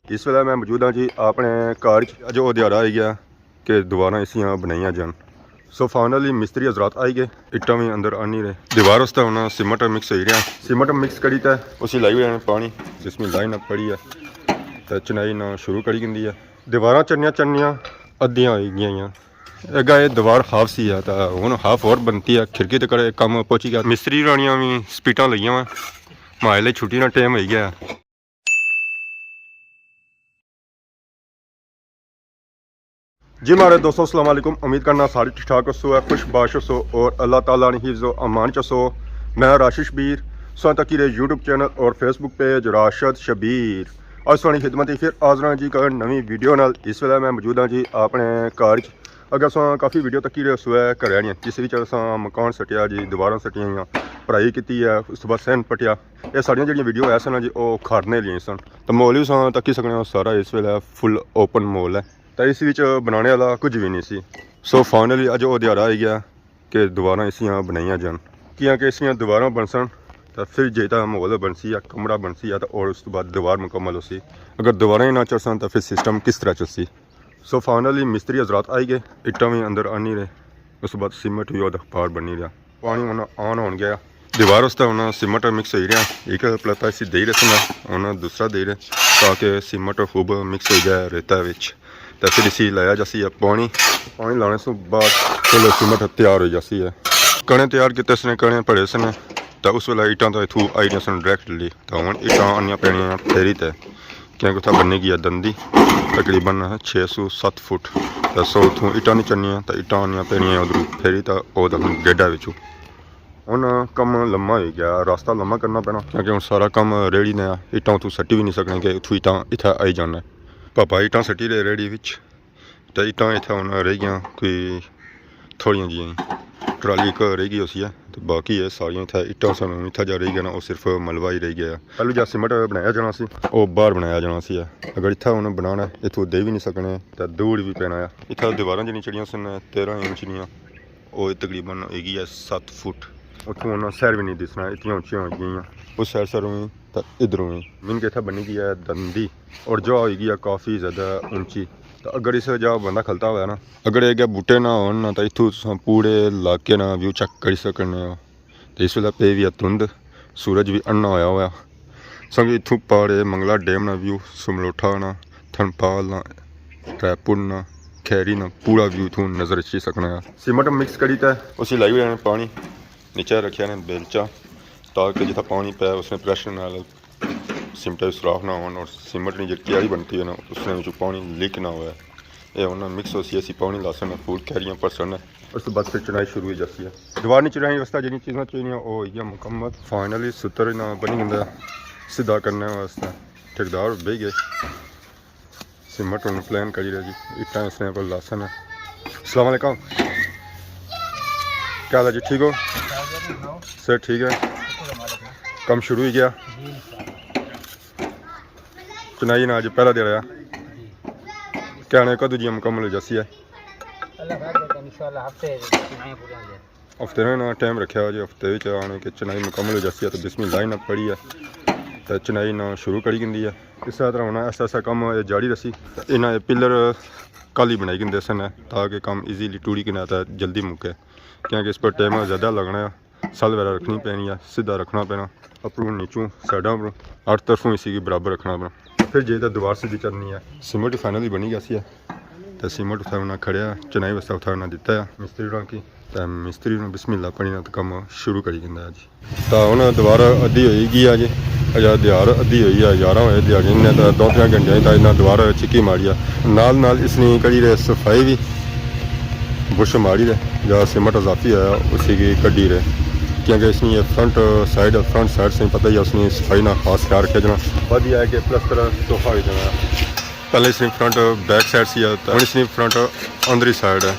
इस वेले मैं मौजूद हाँ जी अपने घर अज वो दिहाड़ा आई गया कि दोबारा इसियां बनाइया जान। सो फाइनली मिस्त्री हजरात आई गए, इट्टा भी अंदर आनी रहे। दीवार उसका होना सीमेंट मिक्स हो रहा, सीमेंट मिक्स करी तो उसी लाई हुए पानी जिसमें लाइन पड़ी है तो चनाई ना शुरू करी गई है। दीवार चन्निया चन्निया अद्धियां हो गई, अगर ये दीवार हाफ सी है तो हूँ हाफ और बनती है। खिड़की तक काम पहुँची गया, मिस्त्री रानियां भी स्पीटा लईया वा, माइले छुट्टी का टाइम हो गया। जी मारे दोस्तों अस्सलाम वालेकुम, उम्मीद करना सारी ठीक ठाक हो है, खुश बाश हो और अल्लाह ताला ने हिफ्ज़ो अमान चसो। मैं राशिद शबीर सो तक यूट्यूब चैनल और फेसबुक पेज राशिद शबीर आज सोनी खिदमत फिर हाज़र जी कर नवी वीडियो नाल। इस वेले मैं मौजूद हाँ जी अपने घर अगर अस काफ़ी वीडियो तक रसोया घर नहीं जिस मकान सटिया जी, दीवार सटिया, पढ़ाई की है, उस तो बाद सहन पटिया, ये सारिया जो वीडियो है सन जी वो खाड़ने लिए सन तो माहौल भी तकी सकने सारा इस वेले फुल ओपन माहौल है तो इस बनाने वाला कुछ भी नहीं सी। सो फाइनली अज वो दिहाड़ा आई गया कि दोबारा इसियां बनाइया जान कि इसियां दोबारा बन सन तो फिर जेता माहौल बन सी या कमरा बन सी या तो और उस तो बाद दीवार मुकम्मल हो सी। अगर दोबारा ही ना चल सन तो फिर सिस्टम किस तरह चल सी। सो फाइनली मिस्त्री हजरात आई गए, इट्टा भी अंदर आनी रहे, उस तो बाद सीमेंट भी वह पार बनी रहा, पानी उन्हें ऑन हो गया, दीवार उसका उन्हें सीमेंट मिक्स हो रहा, एक प्लता इसी दे रहे उन्हें दूसरा दे रहे ताकि सीमेंट खूब मिक्स हो जाए रेता विच। तो फिर इसी लाया जासी है पानी लाने से बाद चलो सीमेंट तैयार हो जासी है। कणे तैयार किए इसने कणे पड़े सन तो उस वेले ईटा तो इतू आई दी सन डायरैक्टली तो हूँ ईटा आनिया पैनिया फेरी तो क्योंकि उतना बनी गई दंदी तकरीबन 607 फुट तो 100 उतों ईटा नहीं चनिया तो ईटा आनिया पैनिया उधर फेरी तो वह गेडा बिचू हूँ कम लम्मा हो गया, रास्ता लम्मा करना पैना क्योंकि हूँ सारा कम रेड़ी ने ईटा उतों सट्टी भी नहीं सकने कि उतों ईटा इतना आई जाना। पापा ईटा सट्टी रहे रेड़ी विच तो ईटा इतना हूँ रह गई कोई थोड़िया जी ट्राली एक रह गई उसी है तो बाकी है सारिया इतना ईटा सन इतना जा रही गया ना वो सिर्फ मलबा ही रह गया। पहलू जहाँ सीमेंट बनाया जाना सी वो बाहर बनाया जाना सी है, अगर इतना उन्हें बनाना इतों दे भी नहीं सकने तो दूर भी पैना है। इतना दीवार जी चढ़िया सन 13 इंच दियाँ वो तकरीबन होगी है 7 फुट, उतों उन्हें सैर भी नहीं दिसना इतनी उचिया हो गई उस सैर सरों भी तो इधरों भी मीन के इतना बनी गई है दंदी और जो होगी है काफ़ी ज़्यादा ऊंची। तो अगर इस जगह बंदा खलता हुआ ना अगर एक बूटे ना हो ना तो इतों पूरे इलाके ना व्यू चेक कर सकने हो। तो इस वेले पे भी है धुंध, सूरज भी अन्ना होया हुआ संग इतों पहाड़े मंगला डैम ना व्यू, सुमलोठा ना, थनपाल ना, ट्रैपुर ना, खैरी ना पूरा व्यू इतों नज़र अच्छी सकना। सीमेंट मिक्स करी तो उसी लाई हुए पानी नीचे रखा ने बेलचा ताकि जितना पानी पाया उसने प्रेशर नाल सीमेंट सुराख ना हो और सीमेंट की जी क्यारी बनती है ना उसने पानी लीक ना हो। ये उन्हें मिक्स हो सी पानी ला सन फूड कैरियाँ भर सन उस तो बाद फिर चुनाई शुरू हो जाती है। दीवार नहीं चढ़ाई वास्ते जिन चीज़ा चाहिए वो हो मुकम्मल फाइनली सूत्र ना बनी गंदा सीधा करने वास्ते ठेकेदार बह गए सीमेंट उन्हें प्लान करी रहे जी इट्टा इसने को ला सन। अस्सलाम वालेकुम, क्या हाल है जी, ठीक हो सर? ठीक है, काम शुरू ही गया चुनाई ना अज पहला दिहाड़ा क्या आने कदों जी मुकम्मल हो जासी है? हफ्ते ने ना टाइम रखा हो जी, हफ्ते आने के चुनाई मुकम्मल हो जासी है तो बिस्मिल्लाह लाइन पड़ी है तो चुनाई ना शुरू करी गई है। इस तरह होना ऐसा ऐसा कम जारी रसी इन्हें पिलर कल ही बनाई गए सन ताकि काम ईजीली टूड़ी के ना जल्दी मुके क्योंकि इस पर टाइम ज़्यादा लगना है, सल वगैरह रखनी पैनी है, सीधा रखना पैना अपरू नीचों साइडा पर 8 तरफों इसी की बराबर रखना पैना। फिर जे तो दीवार सीधी चलनी है। सीमेंट फाइनली बनी गई है तो सीमेंट उठा उन्हें खड़िया चुनाई वास्ते उठा उन्हें दिता है मिस्त्री की तो मिस्त्री ने बिस्मिल्लाह पढ़ी ना तो काम शुरू करी गया जी। तो हूँ दीवार अद्धी हो गई है जी, अजा दिहाड़ अद्धी हुई है 11 होए दिहाड़ी ने तो 2-3 घंटे तो इन्हें दीवार चिक्की मारी है नाल इसने करी रहे सफाई भी बुश मारी रहे जहाँ सीमेंट इजाफी आया उसी की कड्डी रहे क्योंकि इसने फ्रंट साइड से पता ही है उसने सफाई ना खास ख्याल रखे जना वधिया है कि प्लस्तर चौखा हो जाना। पहले इसने फ्रंट बैक साइड सी है तो इसने फ्रंट अंदरी साइड है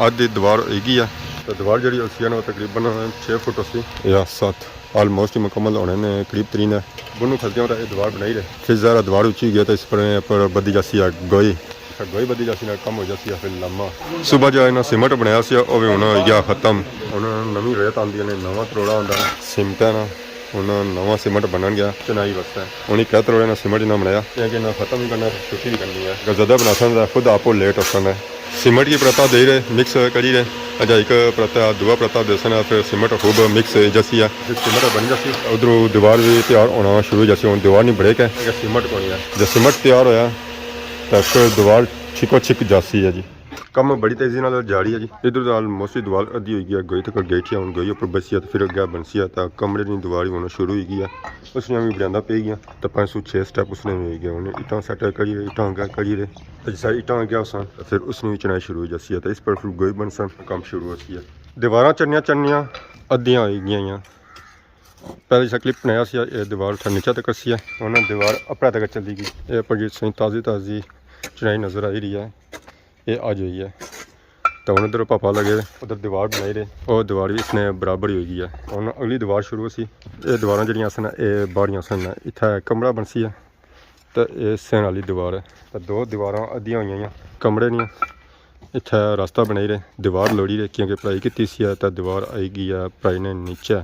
आधी दीवार होगी है तो दीवार जी उसी है ना तकरीबन 6 फुट उसी या 7 आलमोस्ट ही मुकम्मल होने ने करीब तरीन है बुनू खलते हो दीवार बनाई रहे। फिर ज़रा दीवार उची गया तो इस पर बदी जासी है गोई गोई बदी जासी ना कम हो जाती है फिर लम्मा सुबह जो इन्हें सीमेंट बनाया वो भी हूँ हो गया खत्म। उन्होंने नवी रेत आती ने नवा तरोड़ा आता सीमटा ना ਹੁਣ ਨਵਾਂ ਸੀਮੈਂਟ ਬਣਨ ਗਿਆ ਚਨਾਈ ਵਾਸਤੇ ਹੁਣ ਇੱਕ ਤਰ੍ਹਾਂ ਨਾਲ ਸੀਮੈਂਟ ਨਾ ਬਣਾਇਆ ਕਿ ਨਾ ਖਤਮ ਹੀ ਕਰਨਾ ਛੁੱਟੀ भी करनी है अगर ज़्यादा बनाता है खुद आपको लेट होता है सीमेंट की परता दे रहे मिक्स करी रहे अच्छा एक परता दुआ परता देना फिर सीमेंट खूब मिक्स जैसी है सीमेंट बन जाती उधरों दीवार भी तैयार होना शुरू जैसे हूँ दीवार नहीं ब्रेक है सीमेंट को नहीं है जब सीमेंट तैयार होया तो फिर दीवार छिको छिक जासी है जी ਕੰਮ ਬੜੀ ਤੇਜ਼ੀ ਨਾਲ ਜਾਰੀ ਹੈ ਜੀ ਇਧਰ ਦਾ ਆਲਮੋਸਟ ਦੀਵਾਰ ਅੱਧੀ ਹੋਈ ਗਿਆ ਗਈ ਤੱਕ ਗਈ ਹੁਣ ਗਈ ਉੱਪਰ ਬਸੀਆ ਤੇ ਫਿਰ ਅੱਗੇ ਬੰਸੀਆ ਤਾਂ ਕਮਰੇ ਦੀ ਦੀਵਾਰ ਹੀ ਹੋਣਾ ਸ਼ੁਰੂ ਹੋ ਗਈ ਹੈ ਉਸਨੇ ਵੀ ਬਰਾਂਦਾ ਪੈ ਗਿਆ ਤਾਂ 506 ਸਟੈਪ ਉਸਨੇ ਵੀ ਹੋ ਗਿਆ ਉਹਨੇ ਇਟਾਂ ਸੈਟ ਕਰੀ ਇਟਾਂ ਗਾ ਕਰੀ ਰੇ ਤੇ ਸਾਰੀ ਇਟਾਂ ਗਿਆ ਉਸਾਂ ਫਿਰ ਉਸਨੇ ਵੀ ਚਨਾਈ ਸ਼ੁਰੂ ਹੋ ਜਾਸੀ ਤਾਂ ਇਸ ਪਰ ਫਿਰ ਗਈ ਬੰਸਨ ਕੰਮ ਸ਼ੁਰੂ ਹੋ ਸੀ ਦੀਵਾਰਾਂ ਚੰਨੀਆਂ ਅੱਧੀਆਂ ਹੋ ਗਈਆਂ ਪਹਿਲੇ ਜਿਹਾ ਕਲਿੱਪ ਬਣਾਇਆ ਸੀ ਇਹ ਦੀਵਾਰ ਥਾ ਨੀਚੇ ਤੱਕ ਸੀ ਉਹਨਾਂ ਦੀਵਾਰ ਆਪਣਾ ਤੱਕ ਚੱਲੀ ਗਈ ਇਹ ਪਰ ਜੀ ਸਹੀ ਤਾਜ਼ੀ ਚਨਾਈ ਨਜ਼ਰ ਆ ਰਹੀ ਹੈ ये आ जाइए तो हम उधर पापा लगे उधर दीवार बनाई रहे और दीवार भी इसने बराबर ही होगी है और अगली दीवार शुरू सी ये दीवार जड़ियाँ सन ये बाड़ियाँ सन इतना कमरा बनसी है तो ये सेन वाली दीवार है तो दो दीवार अद्धियां हुई कमरे नहीं इतना रास्ता बनाई रहे दीवार लोड़ी रहे क्योंकि पढ़ाई की सी है तो दीवार आई गई है पढ़ाई ने नीचे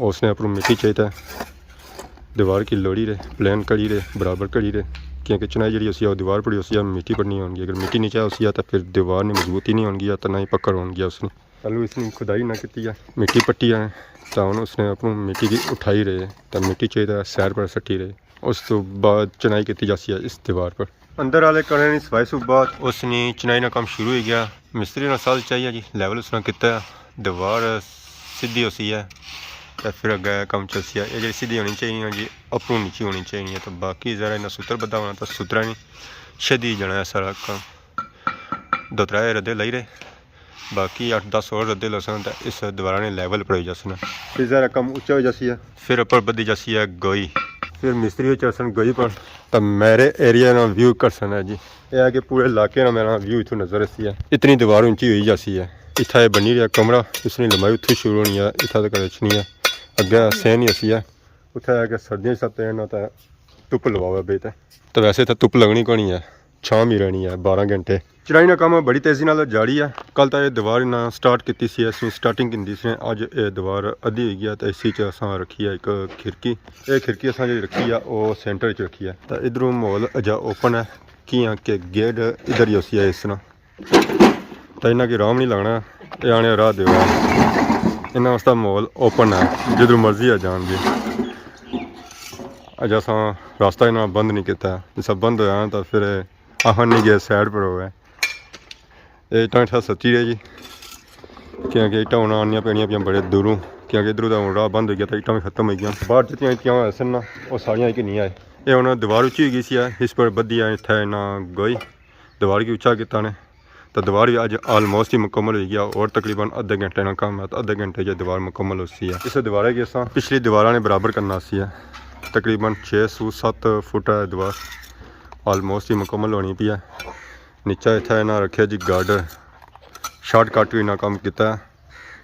उसने अपनी मिट्टी चाहिए दीवार की लोड़ी रहे प्लेन करी रहे बराबर करी रहे क्योंकि चनाई जी उसी दीवार पड़ी उसी मिट्टी पड़नी होगी अगर मिट्टी नीचे उसी तो फिर दीवार नहीं मजबूती नहीं होगी तो ना ही पकड़ होगी उसने पहलू इसने खुदाई ना की है मिट्टी पट्टी है तो हम उसने अपनी मिट्टी की उठाई रहे तो मिट्टी चाहिए सैर पर सट्टी रहे उस तो बाद चनाई की जाती है इस दीवार पर अंदर वाले करने की सफाई से बाद उसने चनाई का काम शुरू हो गया मिस्त्री ने साल चाहिए जी लैवल उसने किया दीवार सीधी उसी है तो फिर अगे कम चलसी है ये जी सीधी होनी चाहिए जी अपनों नीचे होनी चाहिए तो बाकी ज़रा इन्ना सूत्र बदा होना तो सूत्रा नहीं छदी जाना है सारा काम 2-3 रद्दे लाई रहे बाकी 8-10 और रद्दे लसन तो इस दीवार ने लैवल पर जसना फिर ज़रा कम ऊँचा हो जासी है फिर ऊपर बदी जासी है गोई फिर मिस्त्री चलसन गोई पर तो मेरे एरिया ना व्यू कर सन है जी यह है कि पूरे इलाके ना मेरा व्यू इतों नजर सी है इतनी दीवार ऊँची हुई जासी है इतना बनी रहा कमरा इसकी लंबाई उतों शुरू होनी है इतना तक रचनी है अगे सेन ही असी है उत्थे है कि सर्दियों सब ना तो धुप लवावे बे तो वैसे तो धुप लगनी कोनी है छाम ही रहनी है 12 घंटे चढ़ाई का काम बड़ी तेज़ी नाल जारी है कल तो ये दीवार ना स्टार्ट की सी इसमें स्टार्टिंग की सी अज ये दीवार अद्धी हो गई है तो इसी असां रखी है एक खिड़की ये खिड़की असां जी रखी है वो सेंटर च रखी है तो इधरों माहौल अजा ओपन है कियां कि गेट इधर ही उसी है इस तरह तो इन्ना की आराम नहीं लगना ये आने राह देवा इन्होंने वास्ता माहौल ओपन है जिधर मर्जी है जान जी अज अस रास्ता इन्होंने बंद नहीं किया जिस बंद होया तो फिर आहन नहीं गए साइड पर हो गए ये इट्टां इट्ठा सच्ची रहे जी क्योंकि इट्टां हूँ आनिया पैनियां पियां बड़े दूरों क्योंकि इधरों का राह बंद हो गया तो इट्टां भी खत्म हो गई बाहर जितनी इतनी सन ना वो सारियां एक नहीं आए ये हूँ दीवार उच्ची हो गई सी इस पर बदी है इतना इन्ना गोई दीवार की उच्चा किया ने तो दीवार भी अज आलमोस्ट ही मुकम्मल हो गया और तकरीबन अद्धे घंटे का काम है तो अद्धे घंटे जो दीवार मुकम्मल होती है इस दीवार की असा पिछली दीवार ने बराबर करना सी है तकरीबन 6-7 फुट है दीवार आलमोस्ट ही मुकम्मल होनी पी है नीचा इतना इन्हें रखे जी गार्डर शार्टकट भी इन्ना काम किया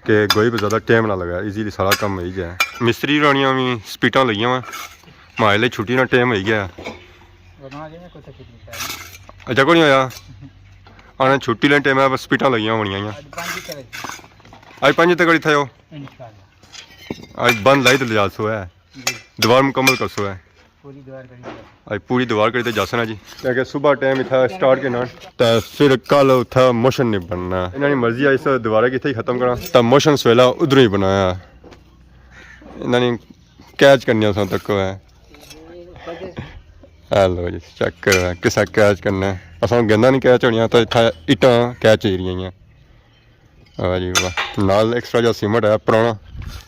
कि कोई भी ज़्यादा टाइम ना लगा ईजीली सारा काम हो गया मिस्त्री रानियाँ भी स्पीटा लगियां वा माए छुट्टी ना टाइम हो गया अच्छा को नहीं होया आने छुट्टी लेने टाइम है बस स्पीटा लगियां होनी अज 5 तक इतना हो अज बंद लाई तो लिजा सो है दीवार मुकम्मल कर सो है अज पूरी दीवार करी तो जासना जी क्योंकि सुबह टाइम इतना स्टार्ट करना तो फिर कल उतना मोशन नहीं बनना इन्होंने मर्जी है इस दीवार की इतना ही खत्म करना तो मोशन सवेला उधरों ही बनाया इन्होंने कैच करनी उस तक है हेलो जी चेक किसा कैच करना है असा गेंदा नहीं कैच होनी तो इतना इट्टां कैच हो रही वाह जी वाह नाल एक्सट्रा जो सीमेंट है पुराना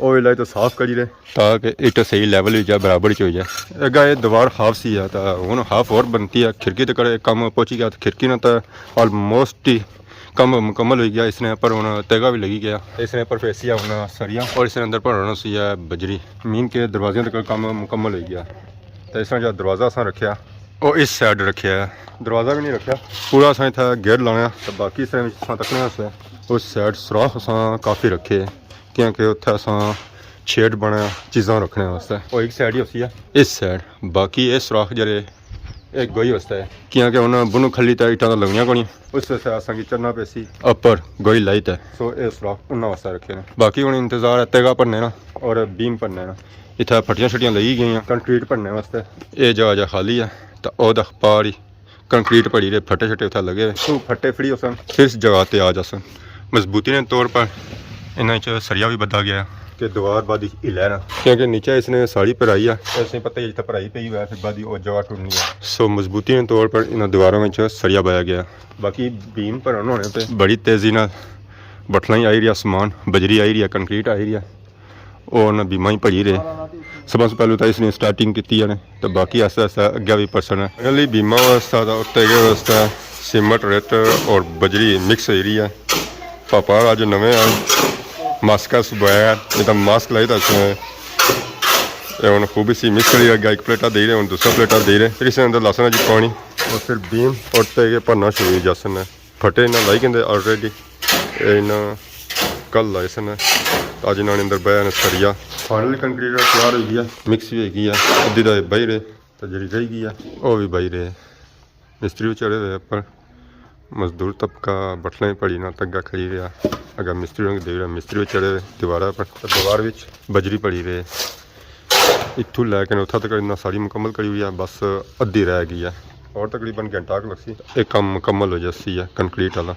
वो भी लाई तो साफ करी रहे ताकि इट सही लैवल हो जाए बराबर हो जाए अगर ये दीवार हाफ सी है तो हूँ हाफ और बनती है खिड़की तो करे कम पहुँची गया तो खिड़की ने तो ऑलमोस्ट ही कम मुकम्मल हो गया इसने पर हूँ तेगा भी लगी गया इसने पर फेसी है हूँ सरिया और इसने अंदर भरना सी है बजरी मीन के दरवाजे तक कम मुकम्मल हो गया तो इसने जो दरवाज़ा असा रखा वो इस साइड रखे है दरवाज़ा भी नहीं रखा पूरा असा इतना गेट लाना तो बाकी इस तकने से उस साइड सुराख असा काफ़ी रखे क्योंकि उत्थे असा छेड़ बने चीज़ा रखने वास्ते वो एक साइड ही उसी है इस साइड बाकी ये सुराख जरे एक गोई वास्ते है क्योंकि उन्हें बुनू खली तो ईटा तो लगनिया कोनी उस वास्ते असें चढ़ना पेसी अपर गोई लाई ते सो ये सुराख उन्होंने वास्ते रखे ने बाकी हूँ इंतजार है तेगा भरने ना और बीम भरने ना इतना फट्टियां शट्टियां लगी गई कंक्रीट भरने वास्ते ये जगह खाली है तो ओह्दा पार ही कंक्रीट भरी रहे फट्टे शट्टे उत्थे लगे तू फट्टे फड़ी उस फिर इस जगह ते आ जासन मजबूती के तौर पर इन्हें सरिया भी बदला गया कि दीवार बादी हिलै ना क्योंकि नीचे इसने साड़ी भराई है ऐसे पता ही जितना भराई पई हुआ है फिर बादी और जगह टूटनी है सो मजबूती के तौर पर इन दीवारों में सरिया पाया गया बाकी बीम भरन होने पे बड़ी तेज़ी ना बटला ही आई रही समान बजरी आई रही है कंक्रीट आई रही है और ना बीमा ही भरी रहे सब से पहले तो इसने स्टार्टिंग की है तो बाकी आस्ते आस्ते अगे भी परसन है अगली बीमा व्यवस्था का उत्ते व्यवस्था सीमेंट रेत और बजरी मिक्स हो रही है पापा अज नवे आए मास्क सुबाया नहीं तो मास्क लाई तो हम खूब सी मिक्स करी अगर एक प्लेटा दे रहे हम दूसरा प्लेटा दे रहे फिर इसके अंदर लसन जी पानी और फिर बीम उठते गए भरना शुरू हुई जसन फटे इन्हें लाई कहते ऑलरेडी इन्हें कल लाए सन अज इन्होंने अंदर बया सरिया फाइनली कंक्रीट तैयार हो गई है मिक्स भी हैगी है अद्धी तो बही रहे तो जी रही गई है वह भी बही रहे मिस्त्री भी चढ़े हुए पर मजदूर तबका बटलें पड़ी ना तग्गा खड़ी रहा अगर मिस्त्री देख रहा मिस्त्री भी चढ़े हुए दीवार पर तो दीवार में बजरी पड़ी रहे इतों लैके उत्थे तक इन्ना सारी मुकम्मल करी हुई है बस अद्धी रह गई है और तकरीबन घंटा लग सी एक काम मुकम्मल हो जासी है कंक्रीट वाला।